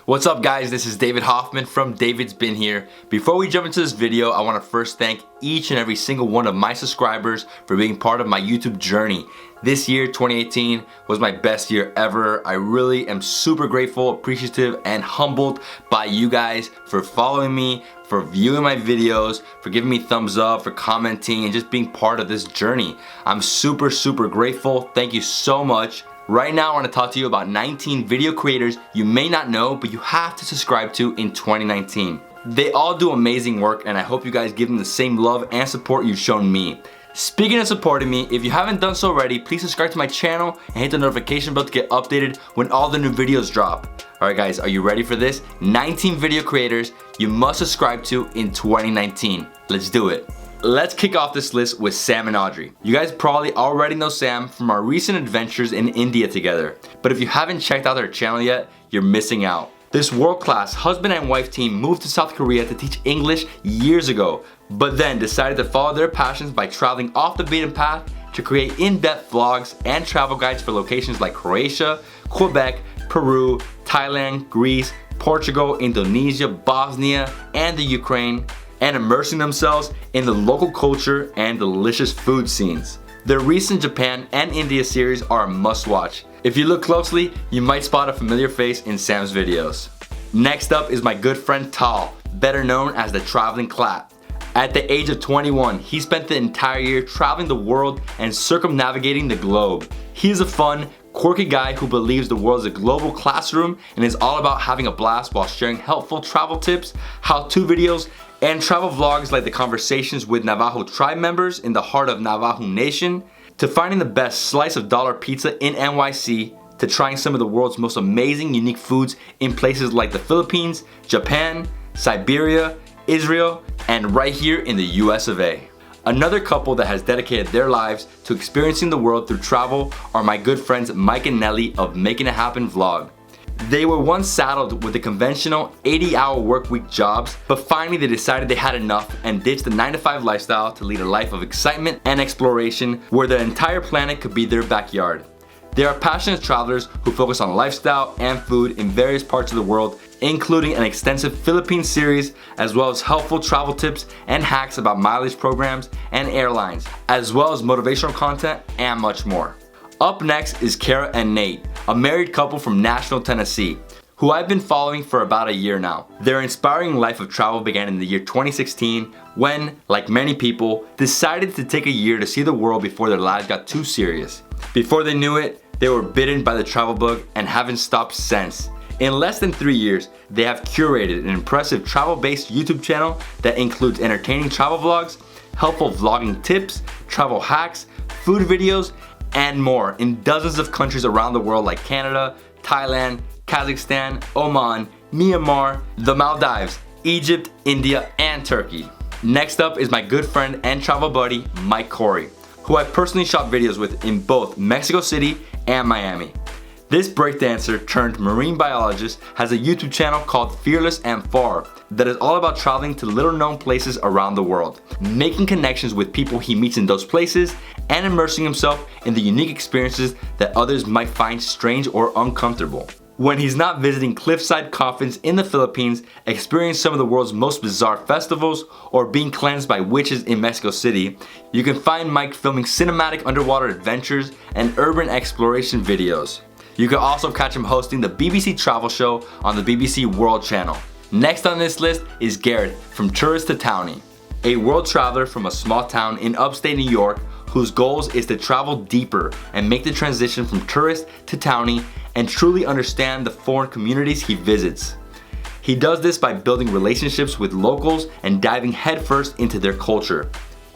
What's up guys, this is David Hoffmann from DavidsBeenHere. Before we jump into this video, I want to first thank each and every single one of my subscribers for being part of my YouTube journey. This year, 2018, was my best year ever. I really am super grateful, appreciative, and humbled by you guys for following me, for viewing my videos, for giving me thumbs up, for commenting, and just being part of this journey. I'm super grateful. Thank you so much. Right now I want to talk to you about 19 video creators you may not know but you have to subscribe to in 2019. They all do amazing work and I hope you guys give them the same love and support you've shown me. Speaking of supporting me, if you haven't done so already, please subscribe to my channel and hit the notification bell to get updated when all the new videos drop. Alright guys, are you ready for this? 19 video creators you must subscribe to in 2019. Let's do it. Let's kick off this list with Sam and Audrey. You guys probably already know Sam from our recent adventures in India together. But if you haven't checked out their channel yet, you're missing out. This world-class husband and wife team moved to South Korea to teach English years ago, but then decided to follow their passions by traveling off the beaten path to create in-depth vlogs and travel guides for locations like Croatia, Quebec, Peru, Thailand, Greece, Portugal, Indonesia, Bosnia, and the Ukraine, and immersing themselves in the local culture and delicious food scenes. Their recent Japan and India series are a must-watch. If you look closely, you might spot a familiar face in Sam's videos. Next up is my good friend Tal, better known as the Traveling Clatt. At the age of 21, he spent the entire year traveling the world and circumnavigating the globe. He is a fun, quirky guy who believes the world is a global classroom and is all about having a blast while sharing helpful travel tips, how-to videos, and travel vlogs like the conversations with Navajo tribe members in the heart of Navajo Nation, to finding the best slice of dollar pizza in NYC, to trying some of the world's most amazing unique foods in places like the Philippines, Japan, Siberia, Israel, and right here in the US of A. Another couple that has dedicated their lives to experiencing the world through travel are my good friends Mike and Nelly of Making It Happen vlog. They were once saddled with the conventional 80-hour work week jobs, but finally they decided they had enough and ditched the 9-to-5 lifestyle to lead a life of excitement and exploration where the entire planet could be their backyard. They are passionate travelers who focus on lifestyle and food in various parts of the world, including an extensive Philippines series, as well as helpful travel tips and hacks about mileage programs and airlines, as well as motivational content and much more. Up next is Kara and Nate, a married couple from Nashville, Tennessee, who I've been following for about a year now. Their inspiring life of travel began in the year 2016 when, like many people, decided to take a year to see the world before their lives got too serious. Before they knew it, they were bitten by the travel bug and haven't stopped since. In less than 3 years, they have curated an impressive travel-based YouTube channel that includes entertaining travel vlogs, helpful vlogging tips, travel hacks, food videos, and more in dozens of countries around the world like Canada, Thailand, Kazakhstan, Oman, Myanmar, the Maldives, Egypt, India, and Turkey. Next up is my good friend and travel buddy, Mike Corey, who I personally shot videos with in both Mexico City and Miami. This breakdancer turned marine biologist has a YouTube channel called Fearless and Far that is all about traveling to little known places around the world, making connections with people he meets in those places, and immersing himself in the unique experiences that others might find strange or uncomfortable. When he's not visiting cliffside coffins in the Philippines, experiencing some of the world's most bizarre festivals, or being cleansed by witches in Mexico City, you can find Mike filming cinematic underwater adventures and urban exploration videos. You can also catch him hosting the BBC travel show on the BBC World Channel. Next on this list is Gareth from Tourist to Townie, a world traveler from a small town in upstate New York whose goals is to travel deeper and make the transition from tourist to townie and truly understand the foreign communities he visits. He does this by building relationships with locals and diving headfirst into their culture.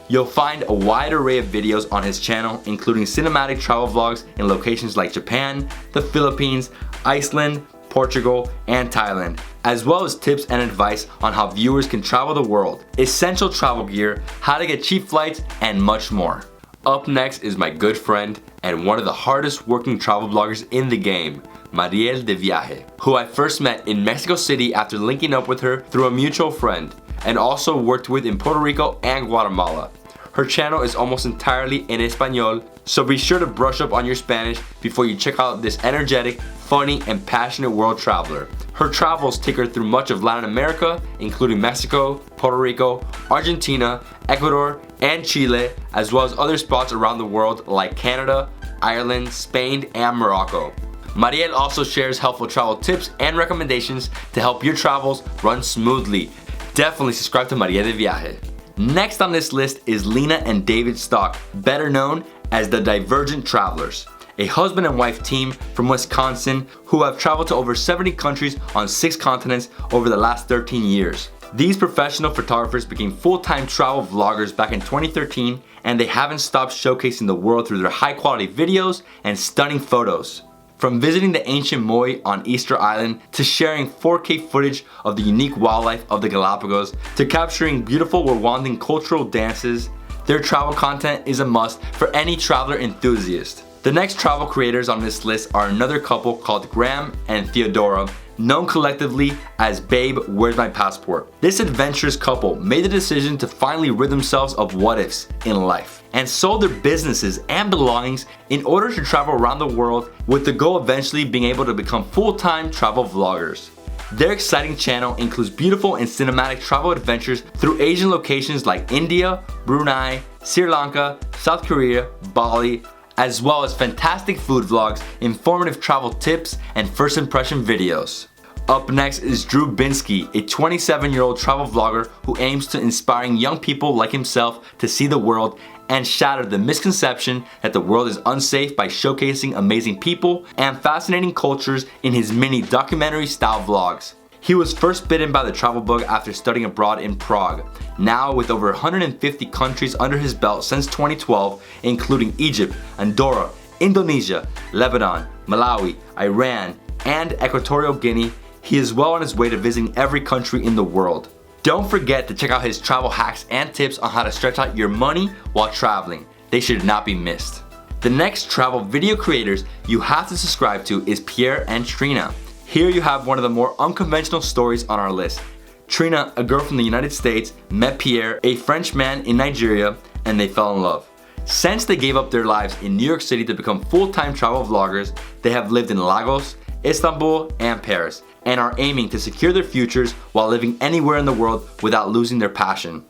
You'll find a wide array of videos on his channel, including cinematic travel vlogs in locations like Japan, the Philippines, Iceland, Portugal, and Thailand, as well as tips and advice on how viewers can travel the world, essential travel gear, how to get cheap flights, and much more. Up next is my good friend and one of the hardest working travel bloggers in the game, Mariel de Viaje, who I first met in Mexico City after linking up with her through a mutual friend, and also worked with in Puerto Rico and Guatemala. Her channel is almost entirely in Espanol, so be sure to brush up on your Spanish before you check out this energetic, funny, and passionate world traveler. Her travels take her through much of Latin America, including Mexico, Puerto Rico, Argentina, Ecuador, and Chile, as well as other spots around the world like Canada, Ireland, Spain, and Morocco. Mariel also shares helpful travel tips and recommendations to help your travels run smoothly. Definitely subscribe to Mariel de Viaje. Next on this list is Lina and David Stock, better known as the Divergent Travelers, a husband and wife team from Wisconsin who have traveled to over 70 countries on 6 continents over the last 13 years. These professional photographers became full-time travel vloggers back in 2013, and they haven't stopped showcasing the world through their high-quality videos and stunning photos. From visiting the ancient Moai on Easter Island to sharing 4K footage of the unique wildlife of the Galapagos to capturing beautiful Rwandan cultural dances, their travel content is a must for any traveler enthusiast. The next travel creators on this list are another couple called Graeme and Theodora, known collectively as Babe, Where's My Passport? This adventurous couple made the decision to finally rid themselves of what ifs in life and sold their businesses and belongings in order to travel around the world, with the goal eventually being able to become full-time travel vloggers. Their exciting channel includes beautiful and cinematic travel adventures through Asian locations like India, Brunei, Sri Lanka, South Korea, Bali, as well as fantastic food vlogs, informative travel tips, and first impression videos. Up next is Binsky, a 27-year-old travel vlogger who aims to inspiring young people like himself to see the world and shatter the misconception that the world is unsafe by showcasing amazing people and fascinating cultures in his mini documentary style vlogs. He was first bitten by the travel bug after studying abroad in Prague. Now, with over 150 countries under his belt since 2012, including Egypt, Andorra, Indonesia, Lebanon, Malawi, Iran, and Equatorial Guinea, he is well on his way to visiting every country in the world. Don't forget to check out his travel hacks and tips on how to stretch out your money while traveling. They should not be missed. The next travel video creators you have to subscribe to is Pierre and Trina. Here you have one of the more unconventional stories on our list. Trina, a girl from the United States, met Pierre, a French man in Nigeria, and they fell in love. Since they gave up their lives in New York City to become full-time travel vloggers, they have lived in Lagos, Istanbul, and Paris, and are aiming to secure their futures while living anywhere in the world without losing their passion.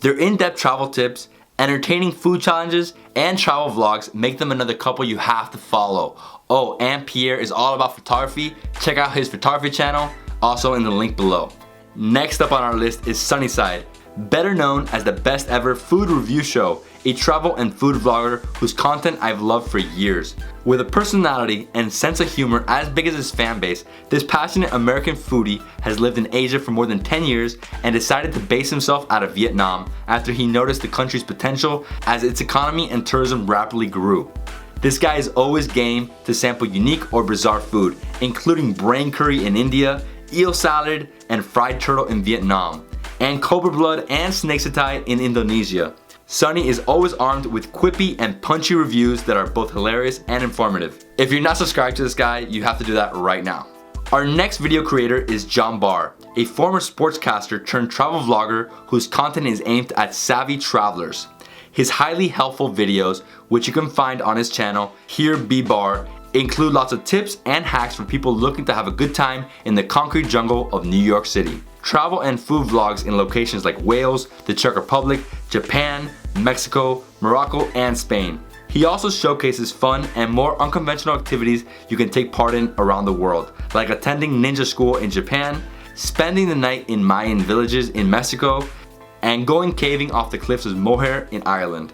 Their in-depth travel tips, entertaining food challenges, and travel vlogs make them another couple you have to follow. Oh, and Pierre is all about photography. Check out his photography channel, also in the link below. Next up on our list is Sunnyside, better known as the best ever food review show, a travel and food vlogger whose content I've loved for years. With a personality and sense of humor as big as his fan base, this passionate American foodie has lived in Asia for more than 10 years and decided to base himself out of Vietnam after he noticed the country's potential as its economy and tourism rapidly grew. This guy is always game to sample unique or bizarre food, including brain curry in India, eel salad, and fried turtle in Vietnam, and cobra blood and snake satay in Indonesia. Sonny is always armed with quippy and punchy reviews that are both hilarious and informative. If you're not subscribed to this guy, you have to do that right now. Our next video creator is Barr, a former sportscaster turned travel vlogger whose content is aimed at savvy travelers. His highly helpful videos, which you can find on his channel, Here Be Barr, include lots of tips and hacks for people looking to have a good time in the concrete jungle of New York City. Travel and food vlogs in locations like Wales, the Czech Republic, Japan, Mexico, Morocco, and Spain. He also showcases fun and more unconventional activities you can take part in around the world, like attending ninja school in Japan, spending the night in Mayan villages in Mexico, and going caving off the cliffs of Moher in Ireland.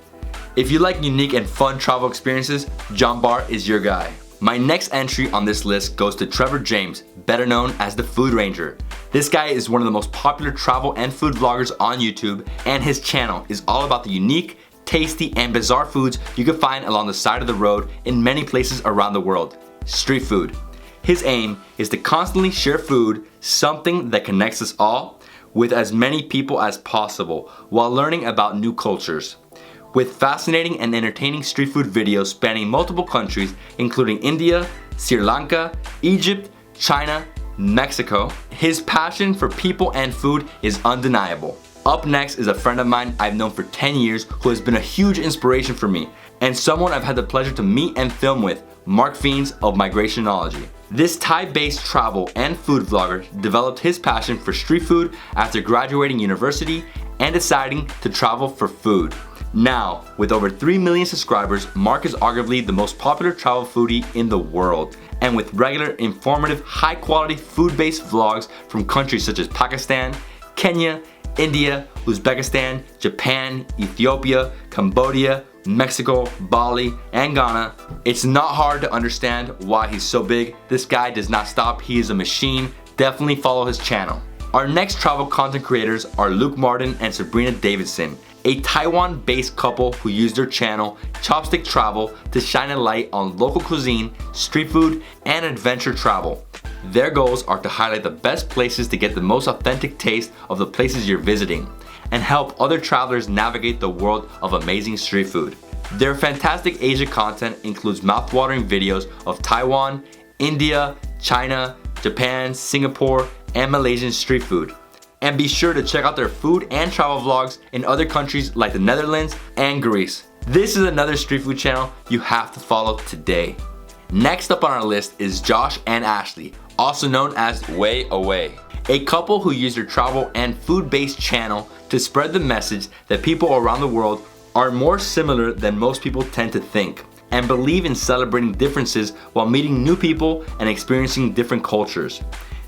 If you like unique and fun travel experiences, Barr is your guy. My next entry on this list goes to Trevor James, better known as the Food Ranger. This guy is one of the most popular travel and food vloggers on YouTube, and his channel is all about the unique, tasty, and bizarre foods you can find along the side of the road in many places around the world. Street food. His aim is to constantly share food, something that connects us all, with as many people as possible while learning about new cultures. With fascinating and entertaining street food videos spanning multiple countries, including India, Sri Lanka, Egypt, China, Mexico, his passion for people and food is undeniable. Up next is a friend of mine I've known for 10 years who has been a huge inspiration for me, and someone I've had the pleasure to meet and film with, Mark Wiens of Migrationology. This Thai-based travel and food vlogger developed his passion for street food after graduating university and deciding to travel for food. Now, with over 3 million subscribers, Mark is arguably the most popular travel foodie in the world. And with regular, informative, high-quality food-based vlogs from countries such as Pakistan, Kenya, India, Uzbekistan, Japan, Ethiopia, Cambodia, Mexico, Bali, and Ghana, it's not hard to understand why he's so big. This guy does not stop. He is a machine. Definitely follow his channel. Our next travel content creators are Luke Martin and Sabrina Davidson, a Taiwan-based couple who use their channel, Chopstick Travel, to shine a light on local cuisine, street food, and adventure travel. Their goals are to highlight the best places to get the most authentic taste of the places you're visiting, and help other travelers navigate the world of amazing street food. Their fantastic Asia content includes mouth-watering videos of Taiwan, India, China, Japan, Singapore, and Malaysian street food. And be sure to check out their food and travel vlogs in other countries like the Netherlands and Greece. This is another street food channel you have to follow today. Next up on our list is Josh and Ashley, also known as Way Away, a couple who use their travel and food-based channel to spread the message that people around the world are more similar than most people tend to think, and believe in celebrating differences while meeting new people and experiencing different cultures.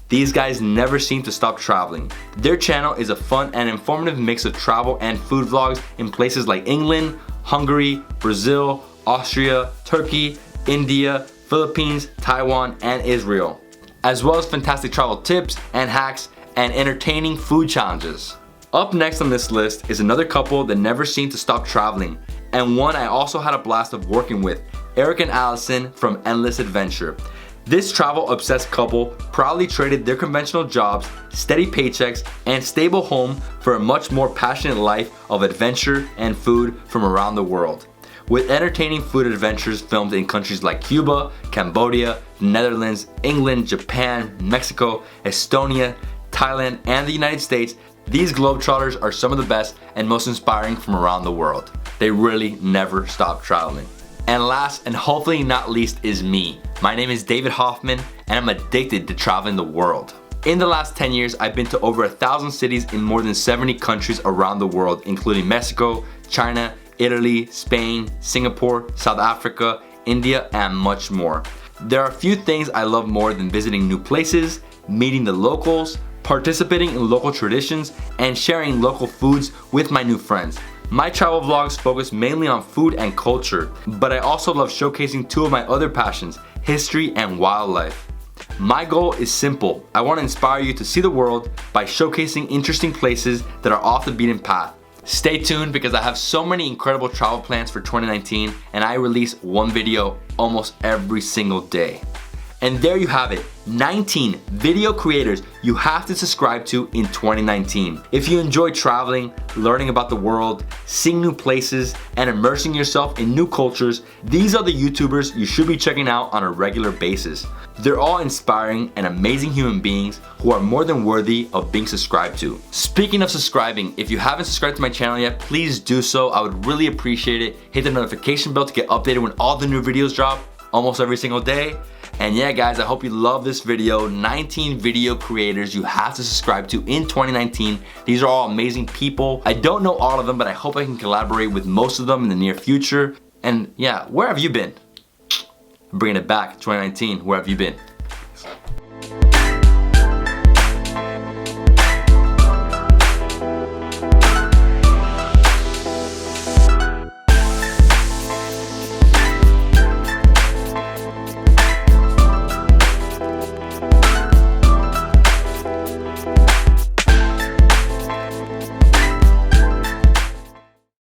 These guys never seem to stop traveling. Their channel is a fun and informative mix of travel and food vlogs in places like England, Hungary, Brazil, Austria, Turkey, India, Philippines, Taiwan, and Israel, as well as fantastic travel tips and hacks and entertaining food challenges. Up next on this list is another couple that never seem to stop traveling, and one I also had a blast of working with, Eric and Allison from Endless Adventure. This travel-obsessed couple proudly traded their conventional jobs, steady paychecks, and stable home for a much more passionate life of adventure and food from around the world. With entertaining food adventures filmed in countries like Cuba, Cambodia, Netherlands, England, Japan, Mexico, Estonia, Thailand, and the United States, these globetrotters are some of the best and most inspiring from around the world. They really never stop traveling. And last and hopefully not least is me. My name is David Hoffmann and I'm addicted to traveling the world. In the last 10 years, I've been to over 1,000 cities in more than 70 countries around the world, including Mexico, China, Italy, Spain, Singapore, South Africa, India, and much more. There are a few things I love more than visiting new places, meeting the locals, participating in local traditions, and sharing local foods with my new friends. My travel vlogs focus mainly on food and culture, but I also love showcasing two of my other passions, history and wildlife. My goal is simple. I want to inspire you to see the world by showcasing interesting places that are off the beaten path. Stay tuned because I have so many incredible travel plans for 2019 and I release one video almost every single day. And there you have it, 19 video creators you have to subscribe to in 2019. If you enjoy traveling, learning about the world, seeing new places, and immersing yourself in new cultures, these are the YouTubers you should be checking out on a regular basis. They're all inspiring and amazing human beings who are more than worthy of being subscribed to. Speaking of subscribing, if you haven't subscribed to my channel yet, please do so. I would really appreciate it. Hit the notification bell to get updated when all the new videos drop, almost every single day. And yeah guys, I hope you love this video. 19 video creators you have to subscribe to in 2019. These are all amazing people. I don't know all of them, but I hope I can collaborate with most of them in the near future. And yeah, where have you been? Bringing it back, 2019, where have you been?